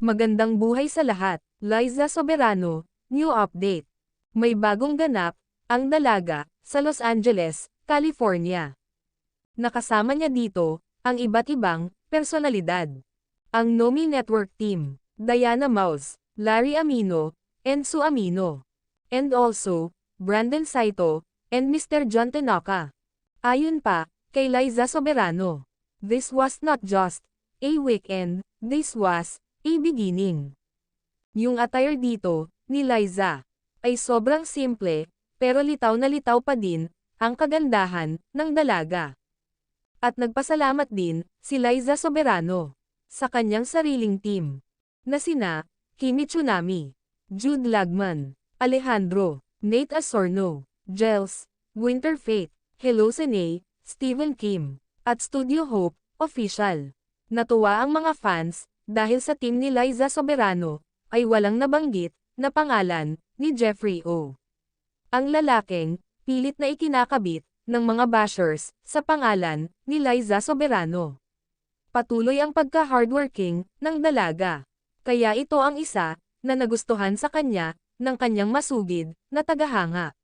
Magandang buhay sa lahat. Liza Soberano, new update. May bagong ganap, ang dalaga, sa Los Angeles, California. Nakasama niya dito, ang iba't ibang personalidad. Ang Nomi Network Team, Diana Maus, Larry Amino, and Sue Amino. And also, Brandon Saito, and Mr. John Tanaka. Ayon pa, kay Liza Soberano, this was not just a weekend, this was a beginning. Yung attire dito, ni Liza, ay sobrang simple, pero litaw na litaw pa din, ang kagandahan, ng dalaga. At nagpasalamat din, si Liza Soberano, sa kanyang sariling team, na sina, Kimi Tsunami, Jude Lagman, Alejandro, Nate Asorno, Gels, Winter Fate, Hello Sene, Stephen Kim, at Studio Hope, Official. Natuwa ang mga fans, dahil sa team ni Liza Soberano, ay walang nabanggit, na pangalan, ni Jeffree O. Ang lalaking, pilit na ikinakabit, ng mga bashers, sa pangalan, ni Liza Soberano. Patuloy ang pagka-hardworking, ng dalaga. Kaya ito ang isa, na nagustuhan sa kanya, ng kanyang masugid, na tagahanga.